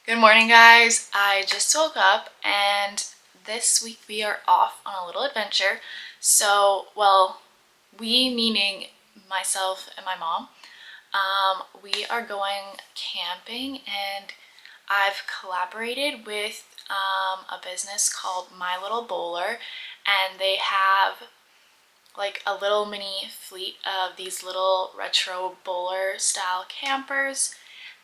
Good morning, guys. I just woke up and this week we are off on a little adventure. So, we meaning myself and my mom, we are going camping and I've collaborated with a business called My Little Boler, and they have like a little mini fleet of these little retro bowler style campers.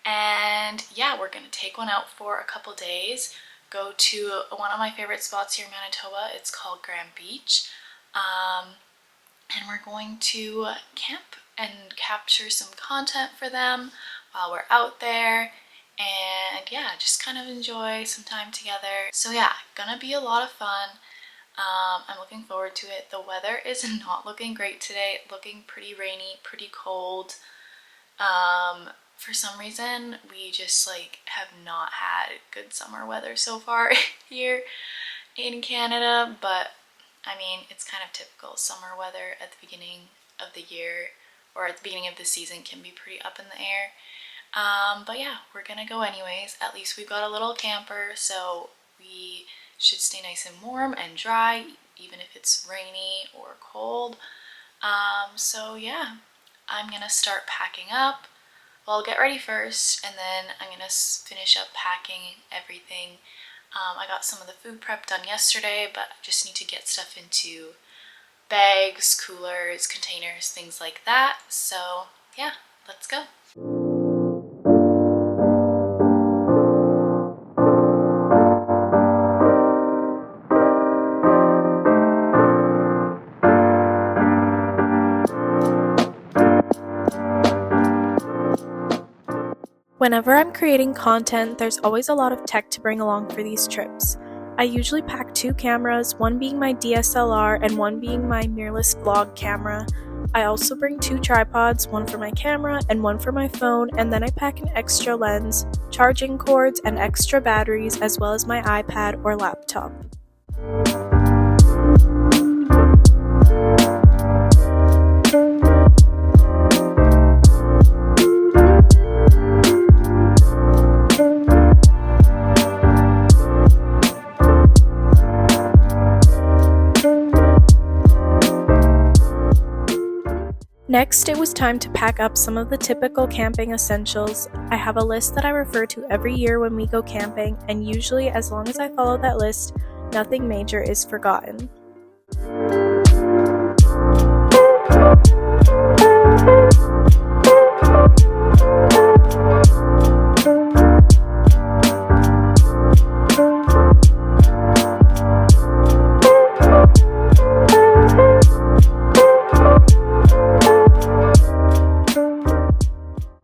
And yeah, we're gonna take one out for a couple days, go to one of my favorite spots here in Manitoba. It's called Grand Beach. And we're going to camp and capture some content for them while we're out there. And yeah, just kind of enjoy some time together. So yeah, gonna be a lot of fun. I'm looking forward to it. The weather is not looking great today, looking pretty rainy, pretty cold. For some reason, we just have not had good summer weather so far here in Canada, but I mean, it's kind of typical. Summer weather at the beginning of the year or at the beginning of the season can be pretty up in the air. But yeah, we're gonna go anyways. At least we've got a little camper, so we should stay nice and warm and dry, even if it's rainy or cold. So yeah, I'm gonna start packing up. Well, I'll get ready first, and then I'm gonna finish up packing everything. I got some of the food prep done yesterday, but I just need to get stuff into bags, coolers, containers, things like that. So yeah, let's go. Whenever I'm creating content, there's always a lot of tech to bring along for these trips. I usually pack 2 cameras, one being my DSLR and one being my mirrorless vlog camera. I also bring 2 tripods, one for my camera and one for my phone, and then I pack an extra lens, charging cords, and extra batteries, as well as my iPad or laptop. Next, it was time to pack up some of the typical camping essentials. I have a list that I refer to every year when we go camping, and usually as long as I follow that list, nothing major is forgotten.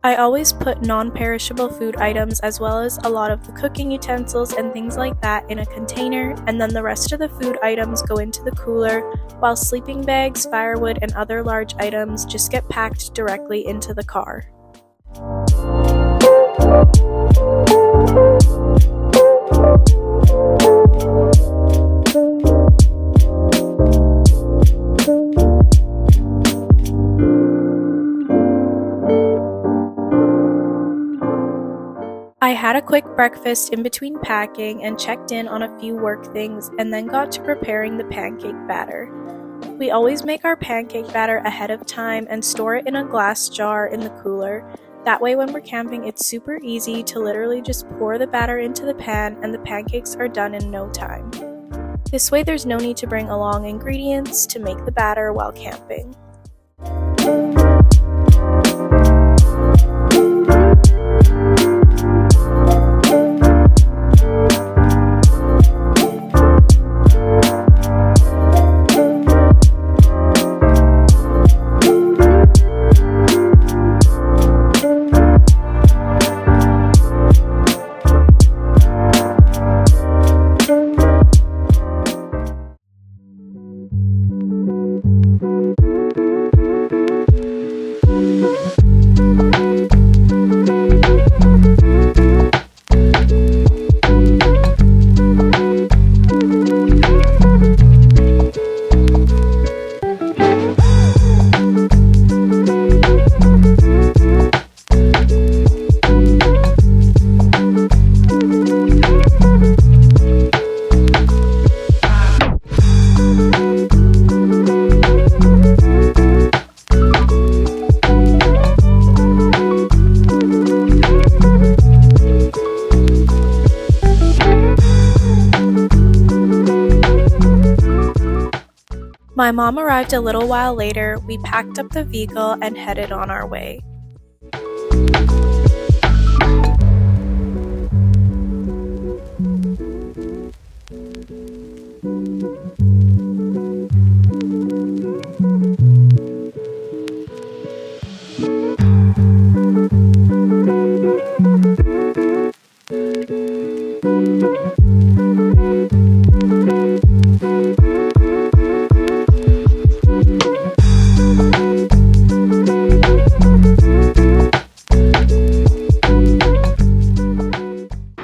I always put non-perishable food items as well as a lot of the cooking utensils and things like that in a container, and then the rest of the food items go into the cooler, while sleeping bags, firewood, and other large items just get packed directly into the car. I had a quick breakfast in between packing and checked in on a few work things, and then got to preparing the pancake batter. We always make our pancake batter ahead of time and store it in a glass jar in the cooler. That way when we're camping, it's super easy to literally just pour the batter into the pan and the pancakes are done in no time. This way there's no need to bring along ingredients to make the batter while camping. My mom arrived a little while later. We packed up the vehicle and headed on our way.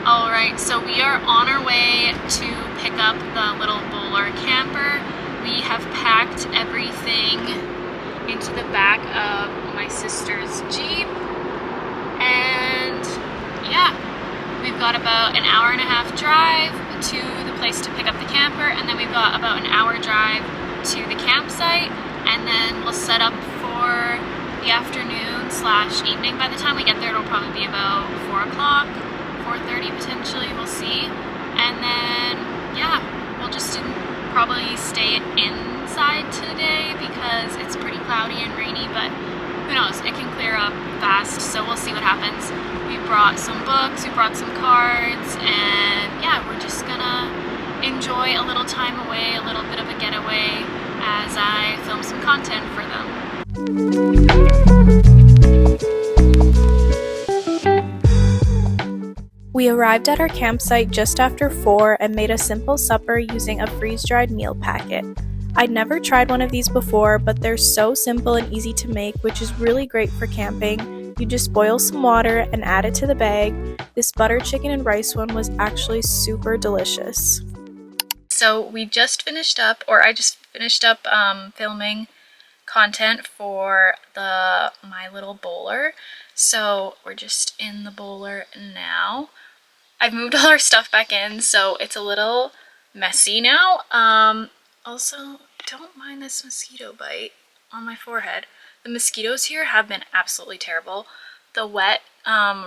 Alright, so we are on our way to pick up the Little Boler camper. We have packed everything into the back of my sister's Jeep, and yeah, we've got about an hour and a half drive to the place to pick up the camper, and then we've got about an hour drive to the campsite, and then we'll set up for the afternoon / evening. By the time we get there, it'll probably be about 4 o'clock, 4:30 potentially, we'll see. And then yeah, we'll just probably stay inside today because it's pretty cloudy and rainy, but who knows, it can clear up fast, so we'll see what happens. We brought some books, we brought some cards, and yeah, we're just gonna enjoy a little time away, a little bit of a getaway as I film some content for them. We arrived at our campsite just after 4 and made a simple supper using a freeze-dried meal packet. I'd never tried one of these before, but they're so simple and easy to make, which is really great for camping. You just boil some water and add it to the bag. This butter chicken and rice one was actually super delicious. So we just finished up, or I just finished up filming content for the My Little Boler. So we're just in the Boler now. I've moved all our stuff back in, so it's a little messy now. Also, don't mind this mosquito bite on my forehead. The mosquitoes here have been absolutely terrible. The wet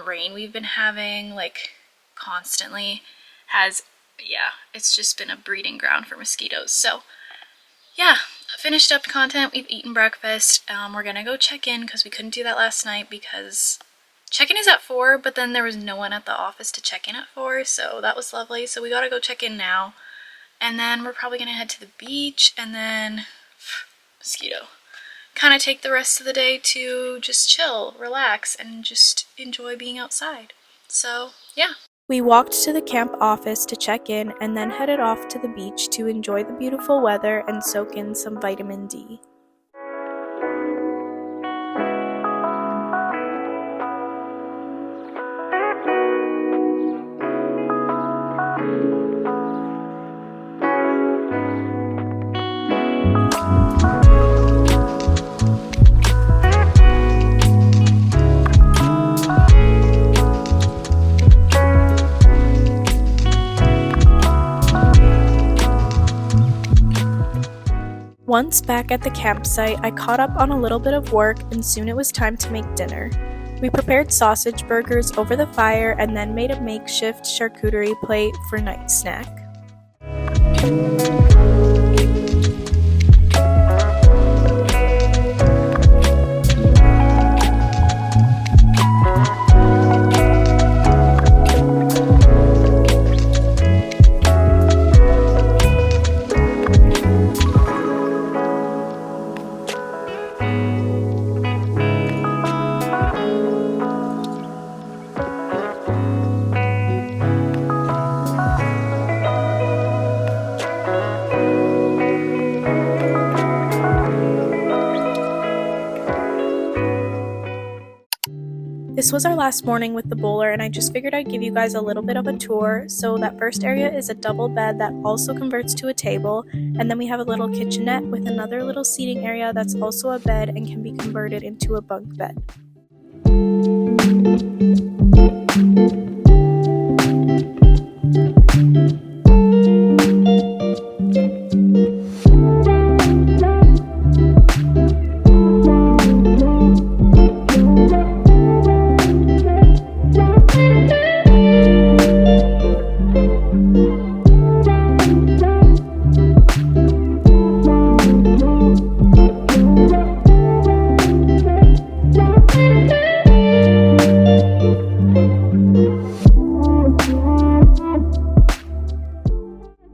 rain we've been having, like, constantly has, yeah, it's just been a breeding ground for mosquitoes. So yeah, finished up content, we've eaten breakfast. We're gonna go check in because we couldn't do that last night because check-in is at 4, but then there was no one at the office to check in at 4, so that was lovely. So we gotta go check in now, and then we're probably gonna head to the beach, and then mosquito, kind of take the rest of the day to just chill, relax, and just enjoy being outside. So yeah. We walked to the camp office to check in and then headed off to the beach to enjoy the beautiful weather and soak in some vitamin D. Once back at the campsite, I caught up on a little bit of work and soon it was time to make dinner. We prepared sausage burgers over the fire and then made a makeshift charcuterie plate for night snack. This was our last morning with the Boler, and I just figured I'd give you guys a little bit of a tour. So that first area is a double bed that also converts to a table, and then we have a little kitchenette with another little seating area that's also a bed and can be converted into a bunk bed.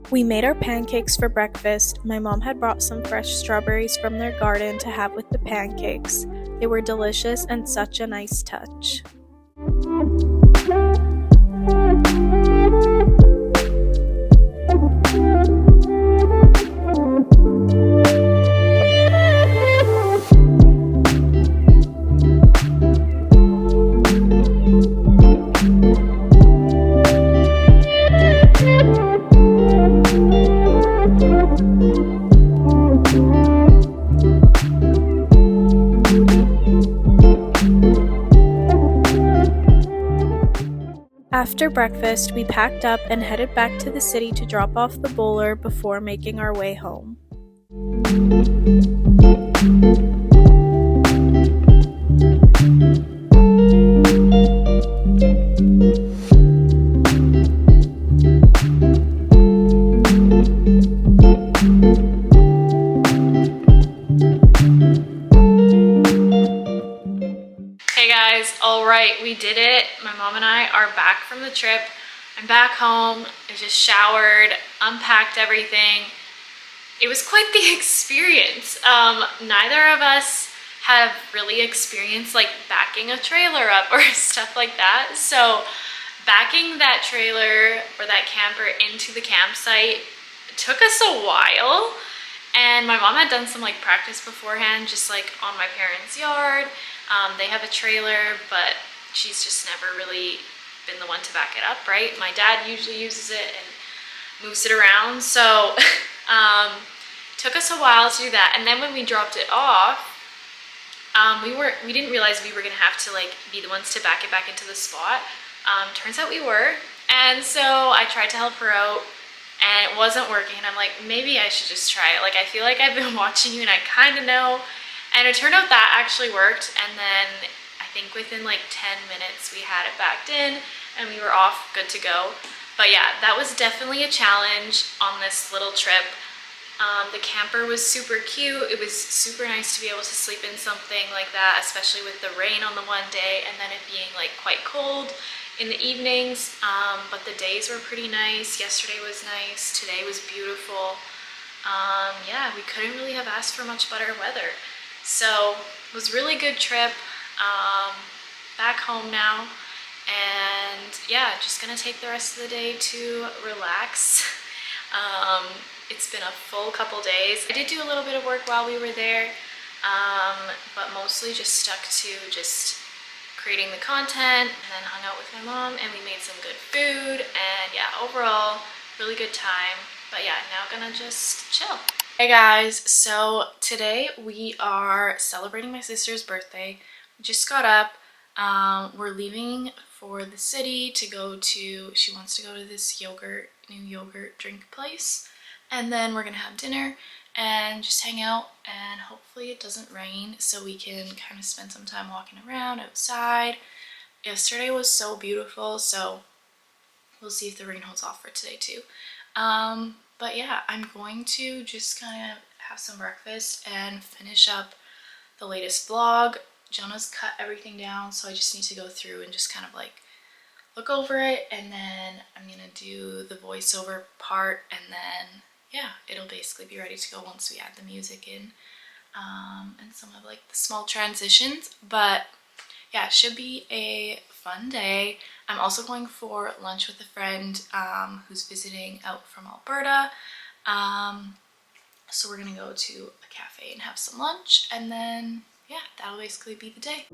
We made our pancakes for breakfast. My mom had brought some fresh strawberries from their garden to have with the pancakes. They were delicious and such a nice touch. After breakfast, we packed up and headed back to the city to drop off the bowler before making our way home. Hey guys, alright, we did it. My mom and I are back from the trip. I'm back home. I just showered, unpacked everything. It was quite the experience. Neither of us have really experienced like backing a trailer up or stuff like that. So backing that trailer or that camper into the campsite took us a while. And my mom had done some like practice beforehand, just like on my parents' yard. They have a trailer, but she's just never really been the one to back it up, right? My dad usually uses it and moves it around. So took us a while to do that. And then when we dropped it off, we didn't realize we were gonna have to like be the ones to back it back into the spot. Turns out we were. And so I tried to help her out and it wasn't working. I'm like, maybe I should just try it. Like, I feel like I've been watching you and I kind of know. And it turned out that actually worked. And then I think within like 10 minutes we had it backed in and we were off, good to go. But yeah, that was definitely a challenge on this little trip. The camper was super cute. It was super nice to be able to sleep in something like that, especially with the rain on the one day and then it being like quite cold in the evenings. But the days were pretty nice. Yesterday was nice. Today was beautiful. Yeah, we couldn't really have asked for much better weather. So it was a really good trip. Back home now. And yeah, just gonna take the rest of the day to relax. It's been a full couple days. I did do a little bit of work while we were there, but mostly just stuck to just creating the content and then hung out with my mom and we made some good food and yeah, overall, really good time. But yeah, now gonna just chill. Hey guys, so today we are celebrating my sister's birthday. We just got up. We're leaving for the city to go to, she wants to go to this new yogurt drink place. And then we're gonna have dinner and just hang out and hopefully it doesn't rain so we can kind of spend some time walking around outside. Yesterday was so beautiful, so we'll see if the rain holds off for today too. But yeah, I'm going to just kind of have some breakfast and finish up the latest vlog. Jonah's cut everything down, so I just need to go through and just kind of like look over it, and then I'm gonna do the voiceover part, and then yeah, it'll basically be ready to go once we add the music in and some of like the small transitions. But yeah, it should be a fun day. I'm also going for lunch with a friend who's visiting out from Alberta. So we're gonna go to a cafe and have some lunch, and then yeah, that'll basically be the day.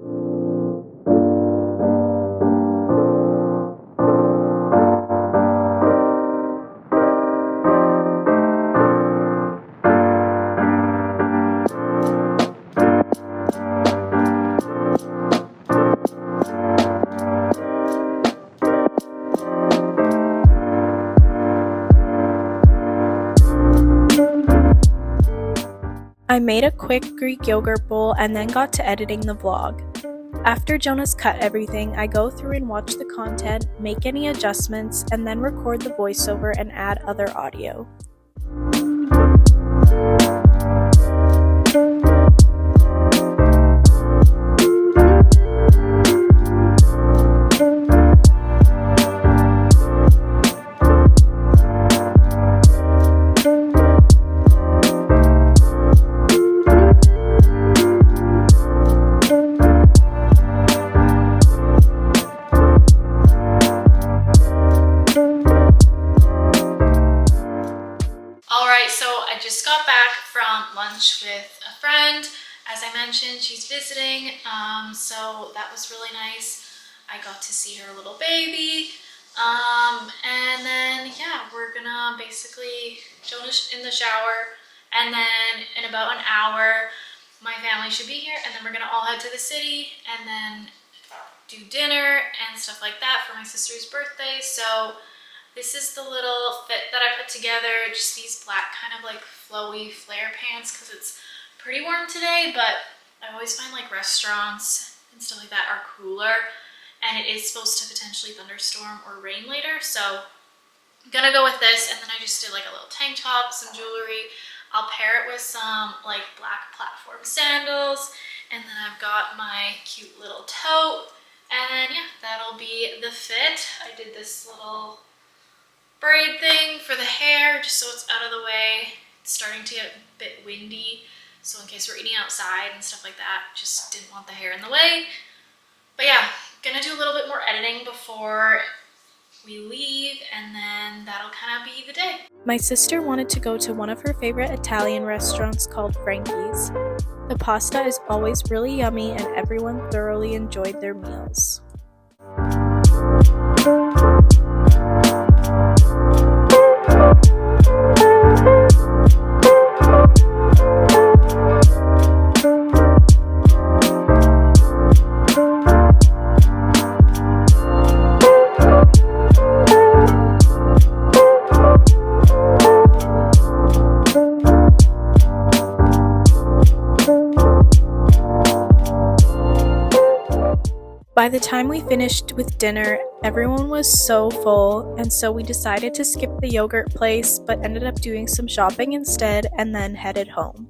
I made a quick Greek yogurt bowl and then got to editing the vlog. After Jonah's cut everything, I go through and watch the content, make any adjustments, and then record the voiceover and add other audio. lunch with a friend. As I mentioned, she's visiting, so that was really nice. I got to see her little baby. And then, yeah, we're gonna basically go in the shower, and then in about an hour, my family should be here, and then we're gonna all head to the city, and then do dinner and stuff like that for my sister's birthday. So this is the little fit that I put together, just these black kind of like flowy flare pants because it's pretty warm today, but I always find like restaurants and stuff like that are cooler, and it is supposed to potentially thunderstorm or rain later, so I'm gonna go with this. And then I just did like a little tank top, some jewelry. I'll pair it with some like black platform sandals, and then I've got my cute little tote, and then yeah, that'll be the fit. I did this little braid thing for the hair just so it's out of the way. It's starting to get a bit windy, so in case we're eating outside and stuff like that, just didn't want the hair in the way. But yeah, gonna do a little bit more editing before we leave, and then that'll kind of be the day. My sister wanted to go to one of her favorite Italian restaurants called Frankie's. The pasta is always really yummy and everyone thoroughly enjoyed their meals. By the time we finished with dinner, everyone was so full, and so we decided to skip the yogurt place, but ended up doing some shopping instead and then headed home.